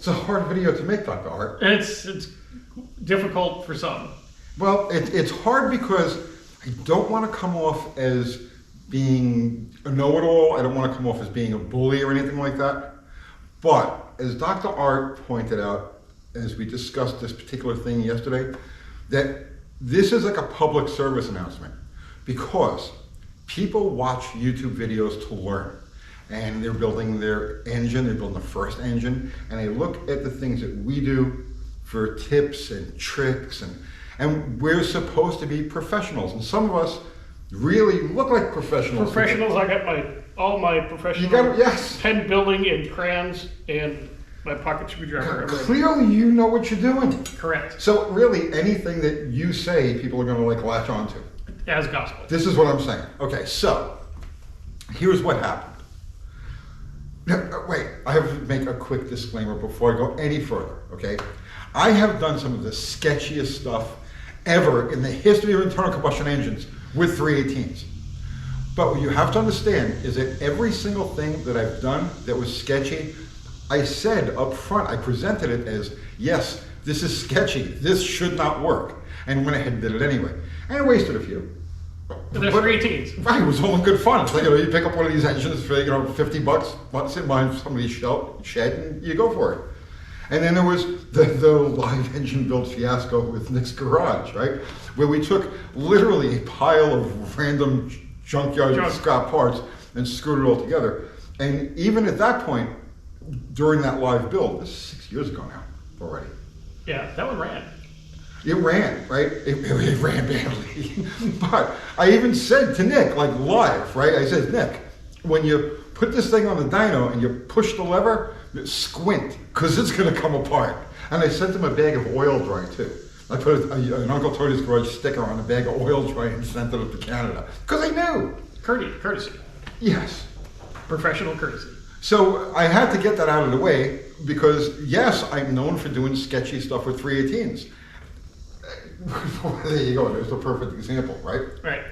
It's a hard video to make, Dr. Art. It's difficult for some. Well, it's hard because I don't want to come off as being a know-it-all. I don't want to come off as being a bully or anything like that. But as Dr. Art pointed out, as we discussed this particular thing yesterday, that this is like a public service announcement because people watch YouTube videos to learn. And they're building their engine, they're building the first engine, and they look at the things that we do for tips and tricks, and we're supposed to be professionals. And some of us really look like professionals. Professionals, I got all my professional yes. pen building and crayons and my pocket screwdriver. Clearly you know what you're doing. Correct. So really anything that you say, people are gonna like latch onto. As gospel. This is what I'm saying. Okay, so here's what happened. Wait, I have to make a quick disclaimer before I go any further, okay? I have done some of the sketchiest stuff ever in the history of internal combustion engines with 318s. But what you have to understand is that every single thing that I've done that was sketchy, I said up front, I presented it as, yes, this is sketchy, this should not work, and went ahead and did it anyway. And I wasted a few. But they're 318s. Right, it was all in good fun. It's like, you pick up one of these engines for, $50, once in behind somebody's shed, and you go for it. And then there was the live engine build fiasco with Nick's Garage, right? Where we took literally a pile of random junkyard scrap parts and screwed it all together. And even at that point, during that live build, this is 6 years ago now already. Yeah, that one ran. It ran, right? It ran badly. But I even said to Nick, like live, right? I said, Nick, when you put this thing on the dyno and you push the lever, squint, because it's going to come apart. And I sent him a bag of oil dry too. I put an Uncle Tony's Garage sticker on a bag of oil dry and sent it up to Canada. Because I knew. Courtesy. Yes. Professional courtesy. So I had to get that out of the way because, yes, I'm known for doing sketchy stuff with 318s. There you go, there's the perfect example, right? Right.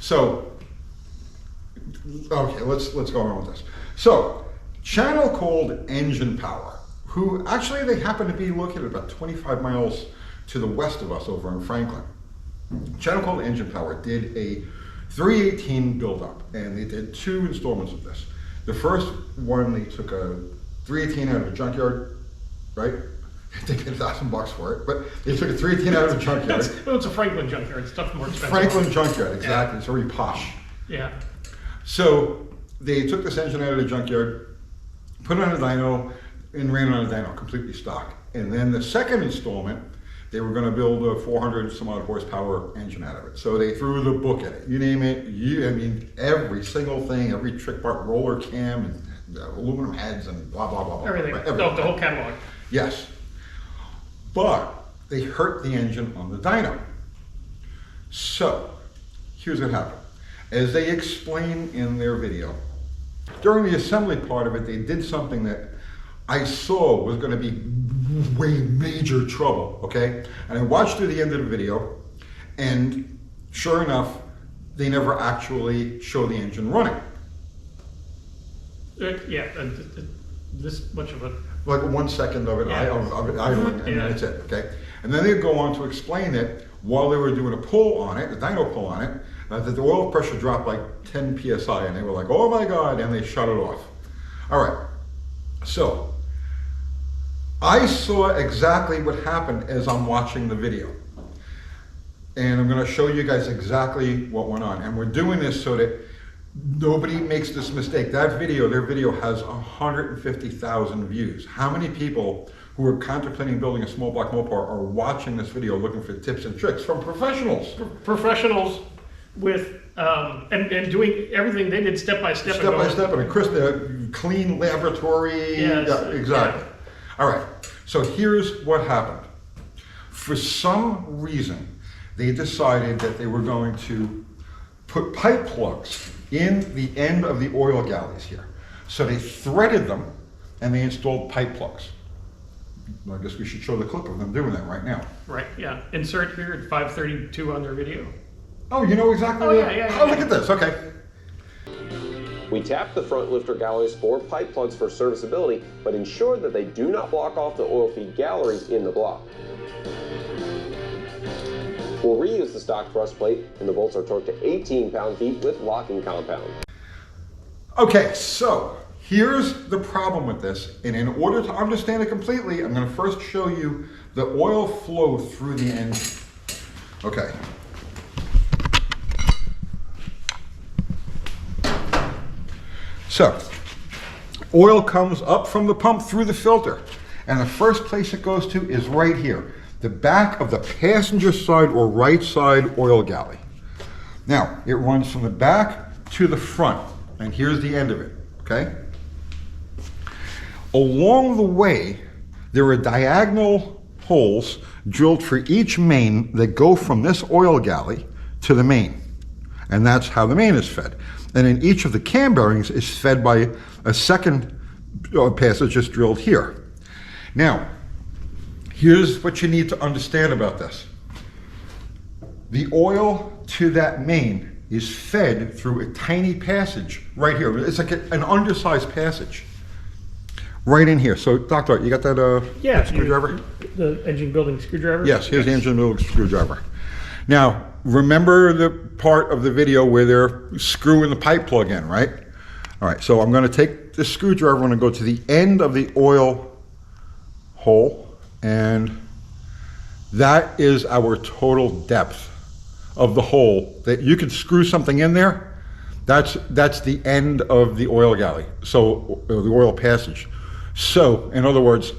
So, okay, let's go on with this. So, channel called Engine Power, who actually they happen to be located about 25 miles to the west of us over in Franklin. Channel called Engine Power did a 318 build-up, and they did 2 installments of this. The first one, they took a 318 out of a junkyard, right? They paid $1,000 for it, but they took a 318 out of a junkyard. It's a Franklin junkyard. Stuff more expensive. Franklin junkyard, exactly. Yeah. It's very posh. Yeah. So they took this engine out of the junkyard, put it on a dyno, and ran it on a dyno, completely stock. And then the second installment, they were going to build a 400 some odd horsepower engine out of it. So they threw the book at it. You name it. I mean, every single thing, every trick part, roller cam, and aluminum heads, and blah blah blah blah. Everything. Right? The whole catalog. Yes. But they hurt the engine on the dyno. So, here's what happened. As they explain in their video, during the assembly part of it, they did something that I saw was going to be way major trouble, okay? And I watched through the end of the video, and sure enough, they never actually show the engine running. This much of a... Like 1 second of it, idling, and that's it, okay? And then they go on to explain that while they were doing a pull on it, a dyno pull on it, that the oil pressure dropped like 10 PSI, and they were like, oh my God, and they shut it off. All right, so I saw exactly what happened as I'm watching the video. And I'm gonna show you guys exactly what went on. And we're doing this so that nobody makes this mistake. That video, their video has 150,000 views. How many people who are contemplating building a small block Mopar are watching this video looking for tips and tricks from professionals? Professionals with, and doing everything they did step by step. Step by step, and a clean laboratory. Yes, yeah, exactly. Yeah. All right, so here's what happened. For some reason, they decided that they were going to put pipe plugs in the end of the oil galleys here. So they threaded them and they installed pipe plugs. I guess we should show the clip of them doing that right now. Right, yeah. Insert here at 5:32 on their video. Oh, you know exactly what? Yeah. Oh, look at this, okay. We tapped the front lifter galleries for pipe plugs for serviceability, but ensured that they do not block off the oil feed galleries in the block. We'll reuse the stock thrust plate, and the bolts are torqued to 18 pound-feet with locking compound. Okay, so here's the problem with this, and in order to understand it completely, I'm going to first show you the oil flow through the engine. Okay. So, oil comes up from the pump through the filter, and the first place it goes to is right here, the back of the passenger side or right side oil galley. Now, it runs from the back to the front, and here's the end of it, okay? Along the way, there are diagonal holes drilled for each main that go from this oil galley to the main, and that's how the main is fed. And in each of the cam bearings is fed by a second passage just drilled here. Now, here's what you need to understand about this. The oil to that main is fed through a tiny passage right here. It's like an undersized passage right in here. So, Doctor, you got that that screwdriver? The engine building screwdriver? Yes, here's the engine building screwdriver. Now, remember the part of the video where they're screwing the pipe plug in, right? All right, so I'm going to take the screwdriver and go to the end of the oil hole, and that is our total depth of the hole. That you can screw something in there. That's the end of the oil galley, so the oil passage. So, in other words,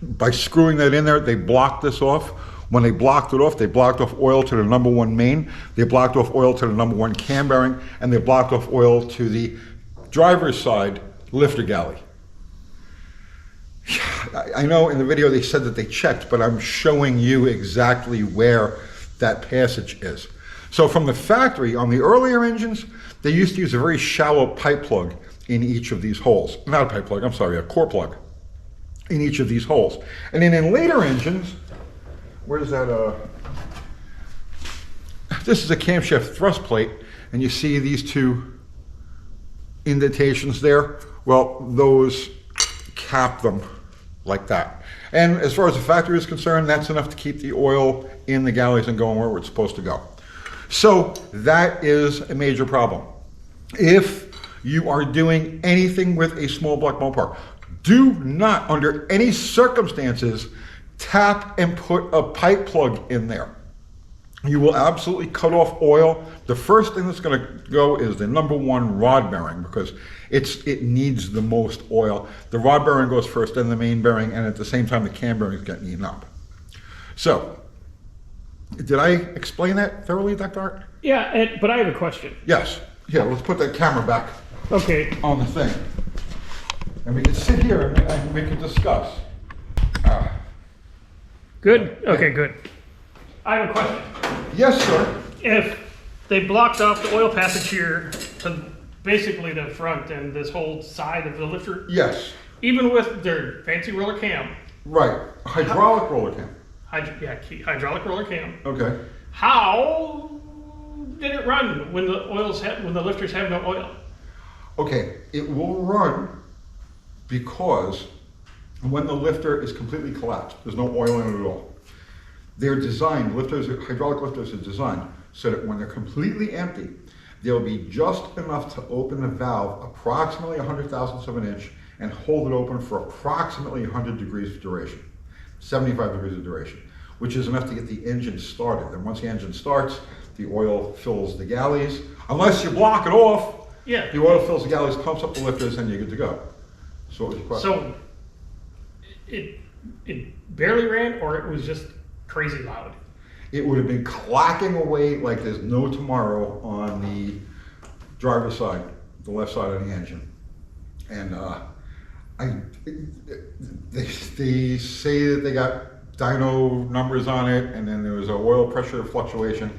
by screwing that in there, they blocked this off. When they blocked it off, they blocked off oil to the #1 main, they blocked off oil to the #1 cam bearing, and they blocked off oil to the driver's side lifter galley. I know in the video they said that they checked, but I'm showing you exactly where that passage is. So from the factory, on the earlier engines, they used to use a very shallow pipe plug in each of these holes. Not a pipe plug, I'm sorry, a core plug in each of these holes. And then in later engines, where's that, this is a camshaft thrust plate, and you see these two indentations there. Well, those cap them like that. And as far as the factory is concerned, that's enough to keep the oil in the galleys and going where it's supposed to go. So that is a major problem. If you are doing anything with a small block Mopar, do not, under any circumstances, tap and put a pipe plug in there. You will absolutely cut off oil. The first thing that's going to go is the #1 rod bearing, because it needs the most oil. The rod bearing goes first, then the main bearing, and at the same time the cam bearing is getting eaten up. So, did I explain that thoroughly, Dr. Art? Yeah, but I have a question. Yes. Yeah, let's put that camera back Okay. on the thing. And we can sit here and we can discuss. Good? Okay, good. I have a question. Yes, sir. If they blocked off the oil passage here to basically the front and this whole side of the lifter, Yes. even with their fancy roller cam, Right. Hydraulic roller cam. hydraulic roller cam, Okay. how did it run when the lifters have no oil? Okay, it will run because when the lifter is completely collapsed, there's no oil in it at all. They're designed, hydraulic lifters are designed so that when they're completely empty, there'll be just enough to open the valve approximately 100,000ths of an inch and hold it open for approximately 100 degrees of duration, 75 degrees of duration, which is enough to get the engine started. And once the engine starts, the oil fills the galleys. Unless you block it off, Yeah. the oil fills the galleys, pumps up the lifters, and you're good to go. So what was your question? So it barely ran, or it was just crazy loud? It would have been clacking away like there's no tomorrow on the driver's side, the left side of the engine. And they say that they got dyno numbers on it, and then there was an oil pressure fluctuation.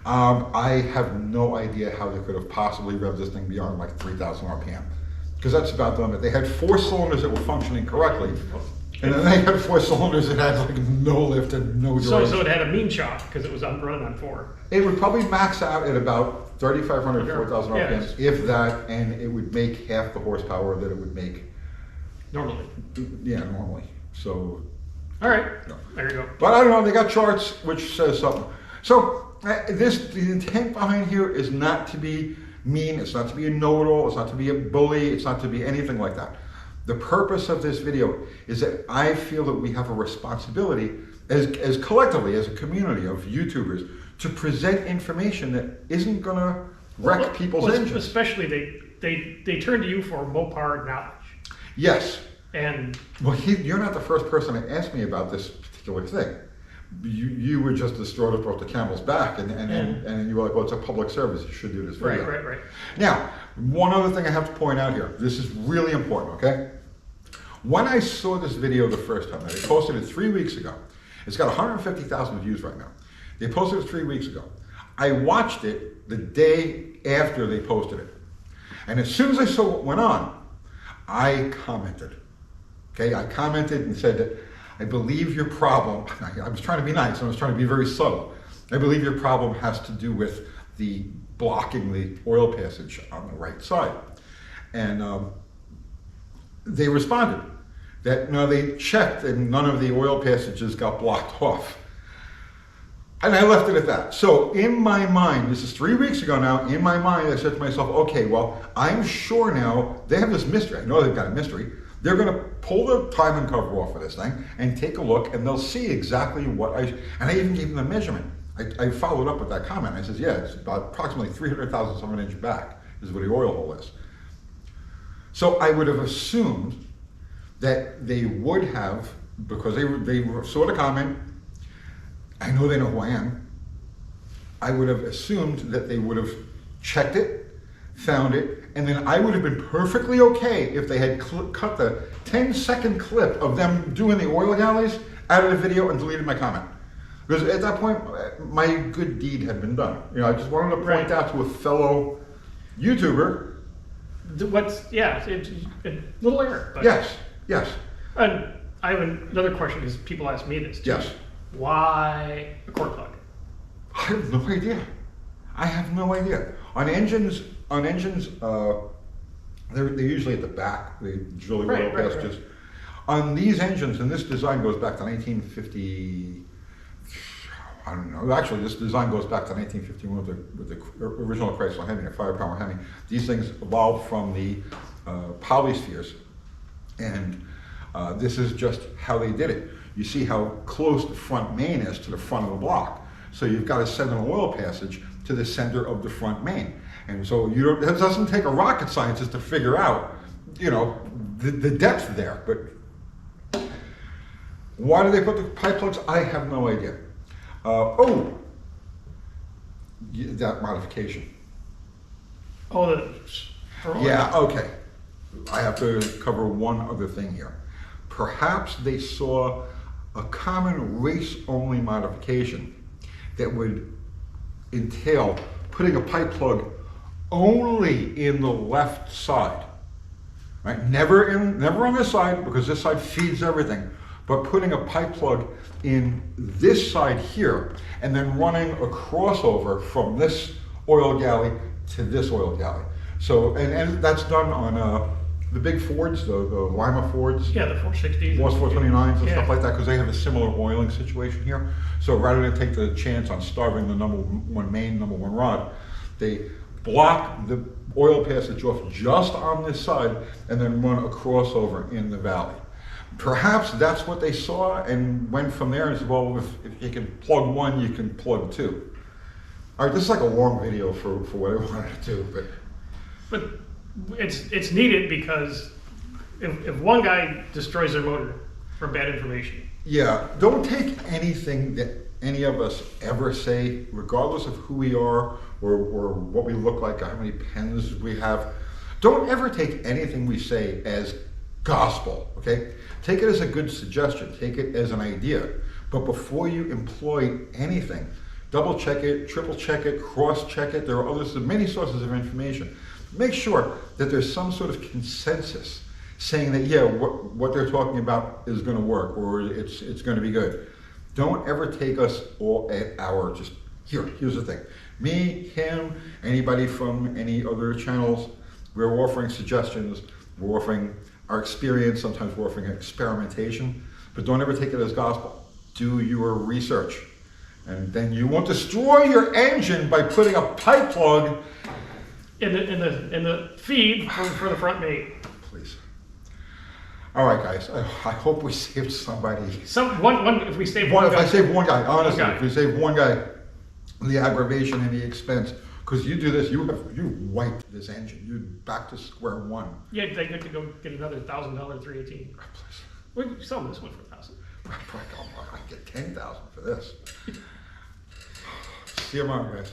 I have no idea how they could have possibly revved this thing beyond like 3,000 RPM, because that's about the limit. They had 4 cylinders that were functioning correctly, and then they had 4 cylinders that had like no lift and no duration. So it had a mean shock because it was run on 4. It would probably max out at about 3,500 to Okay. 4,000 Yeah, RPMs, it's- if that, and it would make half the horsepower that it would make, Normally. yeah, normally. So, All right. No. There you go. but I don't know, they got charts which says something. So, the intent behind here is not to be mean, it's not to be a know-it-all, it's not to be a bully, it's not to be anything like that. The purpose of this video is that I feel that we have a responsibility as collectively, as a community of YouTubers, to present information that isn't gonna wreck people's Well, engines. especially they turn to you for Mopar knowledge. Yes. And Well, you're not the first person to ask me about this particular thing. You were just distraught about the camel's back, and you were like, well, it's a public service, you should do this video. right. Now, one other thing I have to point out here. This is really important, okay? When I saw this video the first time, they posted it 3 weeks ago. It's got 150,000 views right now. They posted it 3 weeks ago. I watched it the day after they posted it. And as soon as I saw what went on, I commented. Okay, I commented and said that I believe your problem, I was trying to be nice, I was trying to be very subtle. I believe your problem has to do with the blocking the oil passage on the right side. And they responded that no, they checked and none of the oil passages got blocked off. And I left it at that. So in my mind, this is 3 weeks ago now, in my mind I said to myself, okay, well, I'm sure now they have this mystery. I know they've got a mystery. They're gonna pull the timing cover off of this thing and take a look, and they'll see exactly what and I even gave them the measurement. I followed up with that comment. I said, yeah, it's about approximately 300,000 of an inch back is what the oil hole is. So I would have assumed that they would have, because they saw the comment, I know they know who I am, I would have assumed that they would have checked it, found it, and then I would have been perfectly okay if they had cut the 10-second clip of them doing the oil galleys out of the video and deleted my comment. Because at that point, my good deed had been done. You know, I just wanted to point out to a fellow YouTuber. It's a little error. But, Yes. And I have another question because people ask me this too. Yes. Why a cord plug? I have no idea. I have no idea. On engines, they're usually at the back. They drill the oil passages. On these engines, and this design goes back to 1950. I don't know. Actually, this design goes back to 1951 with the original Chrysler Hemi, a firepower Hemi. These things evolved from the polyspheres, and this is just how they did it. You see how close the front main is to the front of the block. So you've got to send an oil passage to the center of the front main. And so it doesn't take a rocket scientist to figure out, you know, the depth there. But why do they put the pipe plugs? I have no idea. That modification. Yeah, okay. I have to cover one other thing here. Perhaps they saw a common race-only modification that would entail putting a pipe plug only in the left side, right? Never on this side, because this side feeds everything, but putting a pipe plug in this side here, and then running a crossover from this oil galley to this oil galley. So, and that's done on the big Fords, the Lima Fords. Yeah, the 460s. 429s and Yeah. stuff like that, because they have a similar oiling situation here. So rather than take the chance on starving the number one main, number one rod, they block the oil passage off just on this side and then run a crossover in the valley. Perhaps that's what they saw and went from there and said, well, if you can plug one, you can plug two. All right, this is like a long video for what I wanted to do, But it's needed because if one guy destroys their motor for bad information. yeah, don't take anything that any of us ever say, regardless of who we are or what we look like, or how many pens we have. Don't ever take anything we say as gospel, okay? Take it as a good suggestion, take it as an idea. But before you employ anything, double check it, triple check it, cross check it. There are many sources of information. Make sure that there's some sort of consensus saying that, yeah, what they're talking about is going to work, or it's going to be good. Don't ever take us all at our here's the thing. Me, him, anybody from any other channels, we're offering suggestions, we're offering our experience, sometimes we're offering experimentation, but don't ever take it as gospel. Do your research. And then you won't destroy your engine by putting a pipe plug in the feed for the front mate. Please. All right, guys. I hope we saved somebody. If we save one If guy. I save one guy, honestly, Okay. if we save one guy, the aggravation and the expense, because you do this, you wiped this engine. You're back to square one. Yeah, they get to go get another $1,000 318. Please. We can sell this one for $1,000. I get 10,000 for this. See you tomorrow, guys.